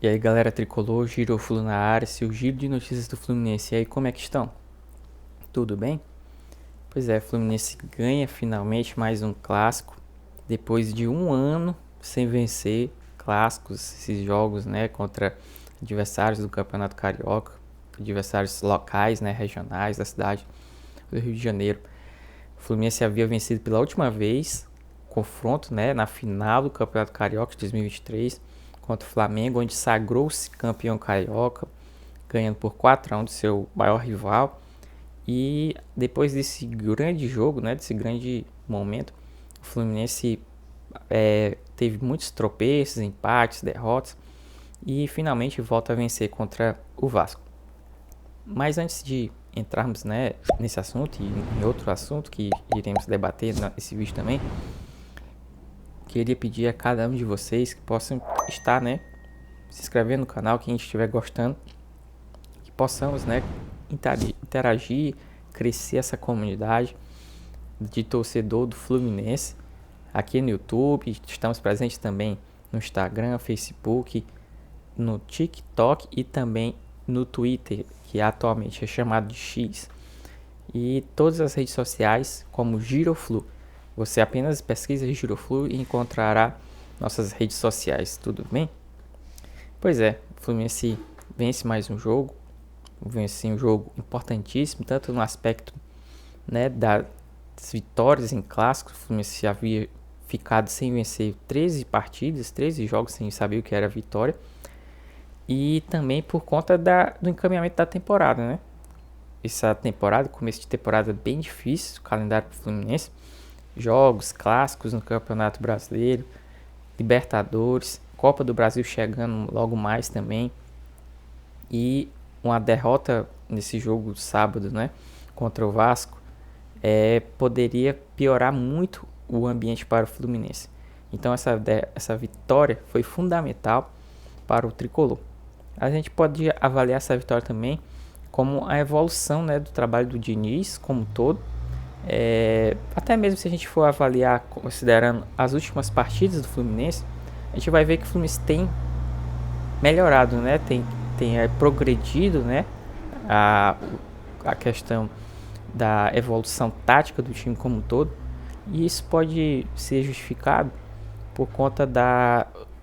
E aí galera tricolor, Giroflu na área, seu giro de notícias do Fluminense. E aí, como é que estão? Tudo bem? Pois é, Fluminense ganha finalmente mais um clássico, depois de um ano sem vencer clássicos, esses jogos, né, contra adversários do Campeonato Carioca, adversários locais, né, regionais da cidade do Rio de Janeiro. O Fluminense havia vencido pela última vez, confronto, né, na final do Campeonato Carioca de 2023 contra o Flamengo, onde sagrou-se campeão carioca, ganhando por 4-1 do seu maior rival. E depois desse grande jogo, né, desse grande momento, o Fluminense teve muitos tropeços, empates, derrotas e finalmente volta a vencer contra o Vasco. Mas antes de entrarmos, né, nesse assunto e em outro assunto que iremos debater nesse vídeo também, queria pedir a cada um de vocês que possam estar, né, se inscrevendo no canal, quem estiver gostando, que possamos, né, interagir, crescer essa comunidade de torcedor do Fluminense aqui no YouTube. Estamos presentes também no Instagram, Facebook, no TikTok e também no Twitter, que atualmente é chamado de X, e todas as redes sociais como Giroflu. Você apenas pesquisa Giroflu e encontrará nossas redes sociais, tudo bem? Pois é, o Fluminense vence mais um jogo, vence um jogo importantíssimo, tanto no aspecto, né, das vitórias em clássicos. O Fluminense havia ficado sem vencer 13 partidas, 13 jogos sem saber o que era vitória, e também por conta do encaminhamento da temporada, né? Essa temporada, começo de temporada bem difícil, o calendário do Fluminense, jogos clássicos no Campeonato Brasileiro, Libertadores, Copa do Brasil chegando logo mais também, e uma derrota nesse jogo sábado, né, contra o Vasco, poderia piorar muito o ambiente para o Fluminense. Então essa vitória foi fundamental para o tricolor. A gente pode avaliar essa vitória também como a evolução, né, do trabalho do Diniz como um todo. Até mesmo se a gente for avaliar considerando as últimas partidas do Fluminense, a gente vai ver que o Fluminense tem melhorado, né, tem progredido, né, a questão da evolução tática do time como um todo, e isso pode ser justificado por conta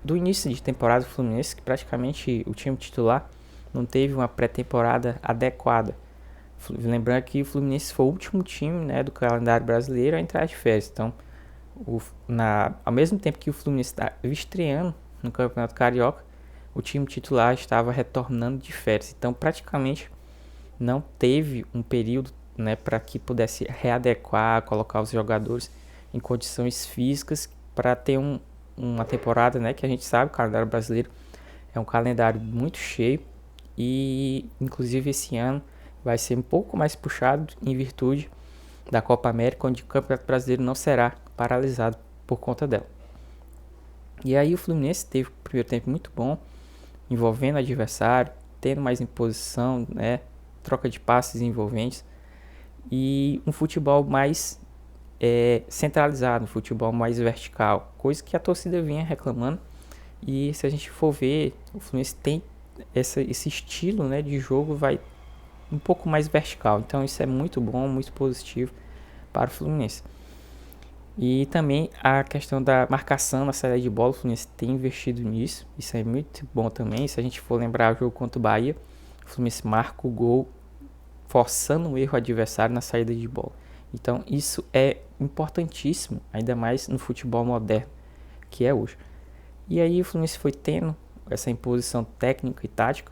do início de temporada do Fluminense, que praticamente o time titular não teve uma pré-temporada adequada. Lembrando que o Fluminense foi o último time, né, do calendário brasileiro a entrar de férias. Então, ao mesmo tempo que o Fluminense estava estreando no Campeonato Carioca, o time titular estava retornando de férias. Então, praticamente não teve um período, né, para que pudesse readequar, colocar os jogadores em condições físicas para ter uma temporada, né, que a gente sabe, o calendário brasileiro é um calendário muito cheio, e inclusive esse ano vai ser um pouco mais puxado em virtude da Copa América, onde o Campeonato Brasileiro não será paralisado por conta dela. E aí o Fluminense teve um primeiro tempo muito bom, envolvendo o adversário, tendo mais imposição, né, troca de passes envolventes e um futebol mais centralizado, um futebol mais vertical, coisa que a torcida vinha reclamando. E se a gente for ver, o Fluminense tem esse estilo, né, de jogo, vai um pouco mais vertical. Então isso é muito bom, muito positivo para o Fluminense. E também a questão da marcação na saída de bola, o Fluminense tem investido nisso. Isso é muito bom também. Se a gente for lembrar o jogo contra o Bahia, o Fluminense marca o gol forçando o erro adversário na saída de bola. Então isso é importantíssimo, ainda mais no futebol moderno que é hoje. E aí o Fluminense foi tendo essa imposição técnica e tática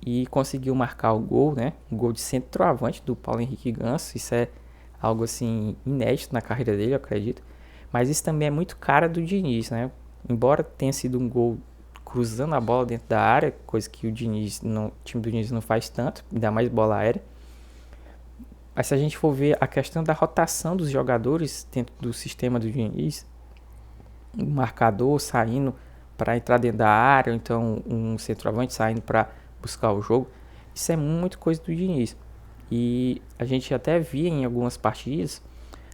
e conseguiu marcar o gol, né? Um gol de centroavante do Paulo Henrique Ganso. Isso é algo assim inédito na carreira dele, eu acredito. Mas isso também é muito cara do Diniz, né? Embora tenha sido um gol cruzando a bola dentro da área, coisa que o time do Diniz não faz tanto, ainda mais bola aérea. Mas se a gente for ver a questão da rotação dos jogadores dentro do sistema do Diniz, um marcador saindo para entrar dentro da área, ou então um centroavante saindo para buscar o jogo, isso é muito coisa do Diniz. E a gente até via em algumas partidas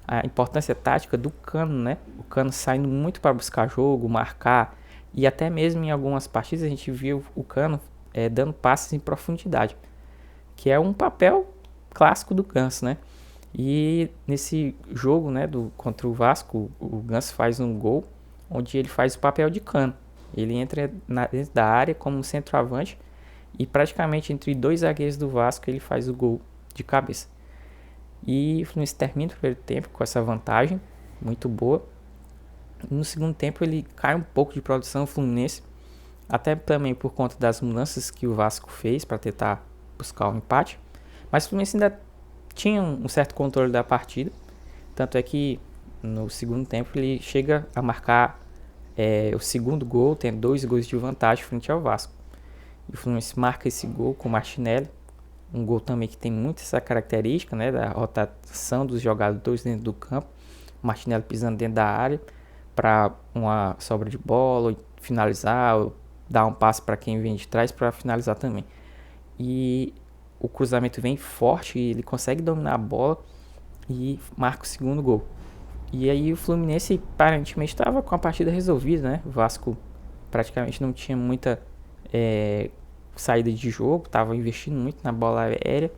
a importância tática do Cano, né? O Cano saindo muito para buscar jogo, marcar, E até mesmo em algumas partidas a gente viu o Cano dando passes em profundidade, que é um papel clássico do Ganso, né? E nesse jogo, né, contra o Vasco, o Ganso faz um gol onde ele faz o papel de Cano. Ele entra dentro da área como centroavante e praticamente entre dois zagueiros do Vasco ele faz o gol de cabeça. E o Fluminense termina o primeiro tempo com essa vantagem muito boa. No segundo tempo ele cai um pouco de produção, o Fluminense, até também por conta das mudanças que o Vasco fez para tentar buscar o empate. Mas o Fluminense ainda tinha um certo controle da partida. Tanto é que no segundo tempo ele chega a marcar o segundo gol, tem 2 gols de vantagem frente ao Vasco. E o Fluminense marca esse gol com o Martinelli. Um gol também que tem muito essa característica, né, da rotação dos jogadores dentro do campo. O Martinelli pisando dentro da área para uma sobra de bola, finalizar, ou dar um passe para quem vem de trás para finalizar também. E o cruzamento vem forte, e ele consegue dominar a bola e marca o segundo gol. E aí o Fluminense aparentemente estava com a partida resolvida, né? O Vasco praticamente não tinha muita saída de jogo, estava investindo muito na bola aérea.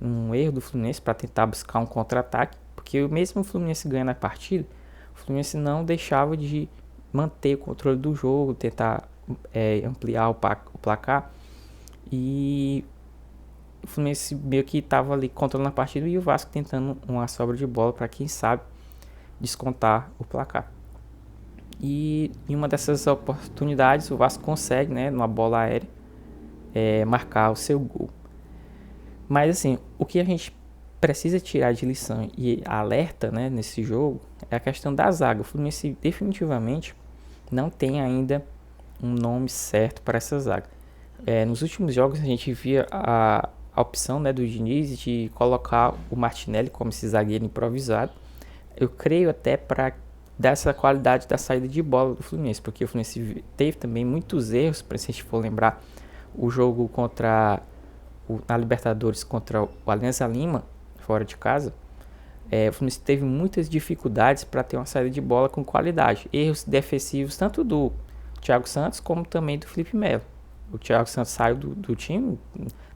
Um erro do Fluminense para tentar buscar um contra-ataque, porque mesmo o Fluminense ganhando a partida, o Fluminense não deixava de manter o controle do jogo, tentar ampliar o placar. E o Fluminense meio que estava ali controlando a partida e o Vasco tentando uma sobra de bola para quem sabe descontar o placar. E em uma dessas oportunidades o Vasco consegue, né, numa bola aérea, marcar o seu gol. Mas assim, o que a gente precisa tirar de lição e alerta, né, nesse jogo é a questão da zaga. O Fluminense definitivamente não tem ainda um nome certo para essa zaga. Nos últimos jogos a gente via a opção, né, do Diniz de colocar o Martinelli como esse zagueiro improvisado. Eu creio até para dar essa qualidade da saída de bola do Fluminense, porque o Fluminense teve também muitos erros, se a gente for lembrar o jogo na Libertadores contra o Alianza Lima, fora de casa. O Fluminense teve muitas dificuldades para ter uma saída de bola com qualidade, erros defensivos tanto do Thiago Santos como também do Felipe Melo. O Thiago Santos saiu do time,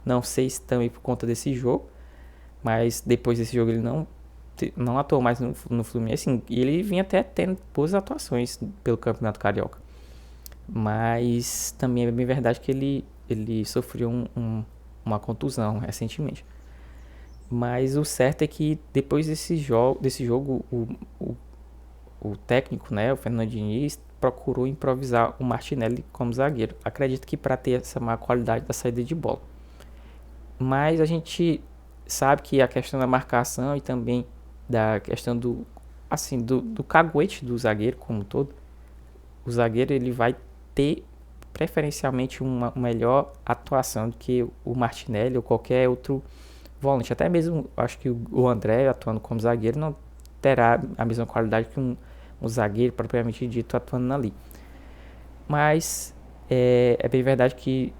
não sei se também por conta desse jogo, mas depois desse jogo ele não atuou mais no Fluminense, e ele vinha até tendo boas atuações pelo Campeonato Carioca. Mas também é bem verdade que ele sofreu uma contusão recentemente. Mas o certo é que depois desse jogo o técnico, né, o Fernando Diniz, procurou improvisar o Martinelli como zagueiro. Acredito que para ter essa má qualidade da saída de bola. Mas a gente sabe que a questão da marcação e também da questão do caguete do zagueiro como um todo, o zagueiro ele vai ter preferencialmente uma melhor atuação do que o Martinelli ou qualquer outro volante. Até mesmo acho que o André atuando como zagueiro não terá a mesma qualidade que um zagueiro propriamente dito atuando ali. Mas é bem verdade que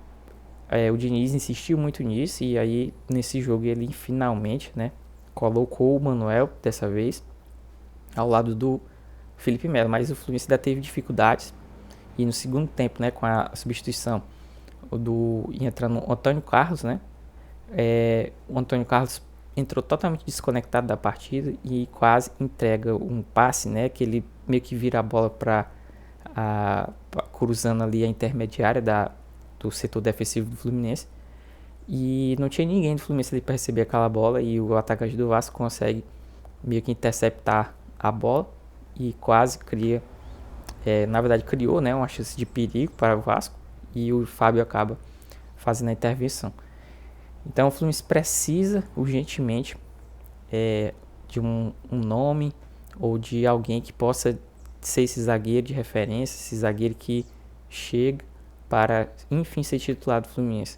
o Diniz insistiu muito nisso, e aí nesse jogo ele finalmente, né, colocou o Manuel dessa vez ao lado do Felipe Melo, mas o Fluminense ainda teve dificuldades. E no segundo tempo, né, com a substituição entrando o Antônio Carlos, né, o Antônio Carlos entrou totalmente desconectado da partida e quase entrega um passe, né, que ele meio que vira a bola cruzando ali a intermediária do setor defensivo do Fluminense, e não tinha ninguém do Fluminense ali para receber aquela bola, e o atacante do Vasco consegue meio que interceptar a bola e quase na verdade criou, né, uma chance de perigo para o Vasco, e o Fábio acaba fazendo a intervenção. Então o Fluminense precisa urgentemente de um nome ou de alguém que possa ser esse zagueiro de referência, esse zagueiro que chega para enfim ser titular do Fluminense.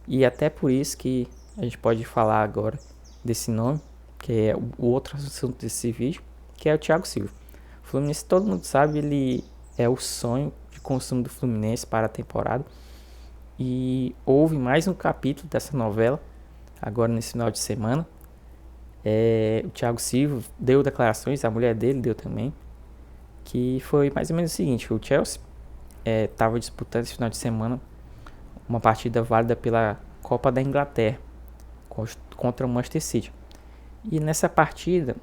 E até por isso que a gente pode falar agora desse nome, que é o outro assunto desse vídeo, que é o Thiago Silva. O Fluminense, todo mundo sabe, ele é o sonho de consumo do Fluminense para a temporada. E houve mais um capítulo dessa novela, agora nesse final de semana. O Thiago Silva deu declarações, a mulher dele deu também, que foi mais ou menos o seguinte: o Chelsea estava disputando esse final de semana uma partida válida pela Copa da Inglaterra contra o Manchester City. E nessa partida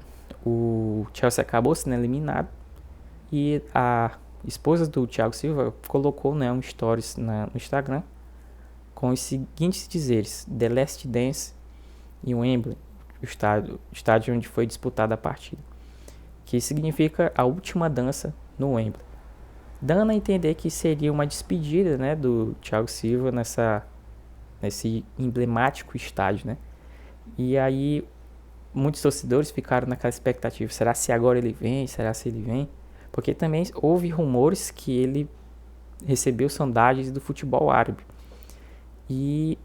o Chelsea acabou sendo eliminado e a esposa do Thiago Silva colocou, né, um stories no Instagram com os seguintes dizeres: The Last Dance em Wembley, o estádio onde foi disputada a partida, que significa a última dança no Wembley, dando a entender que seria uma despedida, né, do Thiago Silva nesse emblemático estádio, né? E aí muitos torcedores ficaram naquela expectativa: será se agora ele vem? Será se ele vem? Porque também houve rumores que ele recebeu sondagens do futebol árabe. E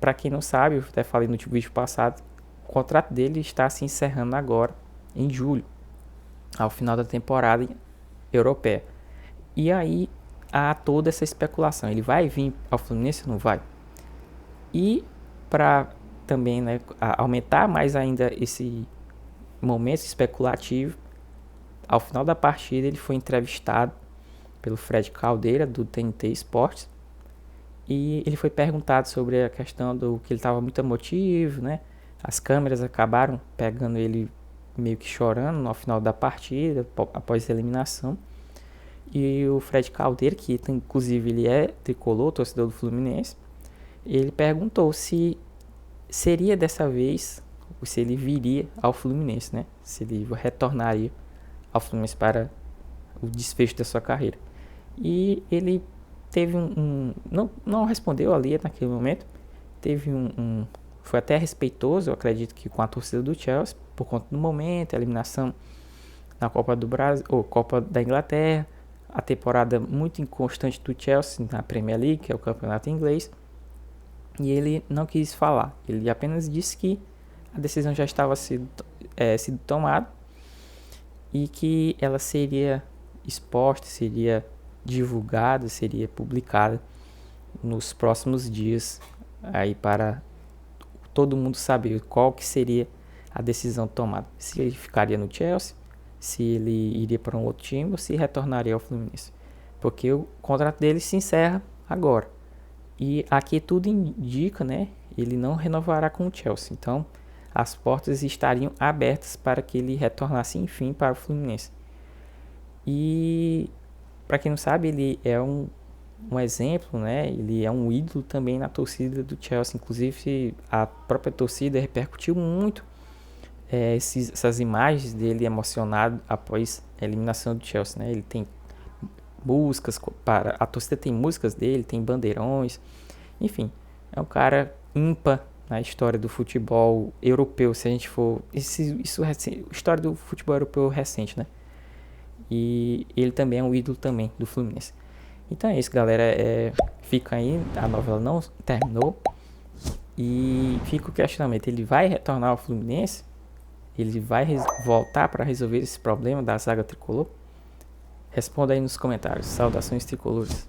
para quem não sabe, eu até falei no último vídeo passado, o contrato dele está se encerrando agora em julho, ao final da temporada europeia. E aí há toda essa especulação: ele vai vir ao Fluminense ou não vai? E para também, né, aumentar mais ainda esse momento especulativo, ao final da partida ele foi entrevistado pelo Fred Caldeira, do TNT Esportes, e ele foi perguntado sobre a questão do que ele estava muito emotivo, né? As câmeras acabaram pegando ele meio que chorando no final da partida, após a eliminação. E o Fred Caldeira, que inclusive ele é tricolor, torcedor do Fluminense, ele perguntou se seria dessa vez, ou se ele viria ao Fluminense, né? Se ele retornaria ao Fluminense para o desfecho da sua carreira. E ele teve não respondeu ali naquele momento, teve foi até respeitoso, eu acredito que com a torcida do Chelsea, por conta do momento, a eliminação na Copa do Brasil, ou Copa da Inglaterra, a temporada muito inconstante do Chelsea na Premier League, que é o campeonato inglês, e ele não quis falar, ele apenas disse que a decisão já estava sido tomada e que ela seria exposta, seria divulgada, seria publicada nos próximos dias, aí para todo mundo saber qual que seria a decisão tomada, se ele ficaria no Chelsea, se ele iria para um outro time ou se retornaria ao Fluminense, porque o contrato dele se encerra agora, e aqui tudo indica, né, ele não renovará com o Chelsea, então as portas estariam abertas para que ele retornasse enfim para o Fluminense. E para quem não sabe, ele é um exemplo, né? Ele é um ídolo também na torcida do Chelsea. Inclusive, a própria torcida repercutiu muito essas imagens dele emocionado após a eliminação do Chelsea, né? Ele tem músicas a torcida tem músicas dele, tem bandeirões, enfim, é um cara ímpar na história do futebol europeu, se a gente for história do futebol europeu recente, né? E ele também é um ídolo também do Fluminense. Então é isso, galera. Fica aí, a novela não terminou. E fica o questionamento: ele vai retornar ao Fluminense? Ele vai voltar para resolver esse problema da zaga tricolor? Responda aí nos comentários. Saudações tricolores.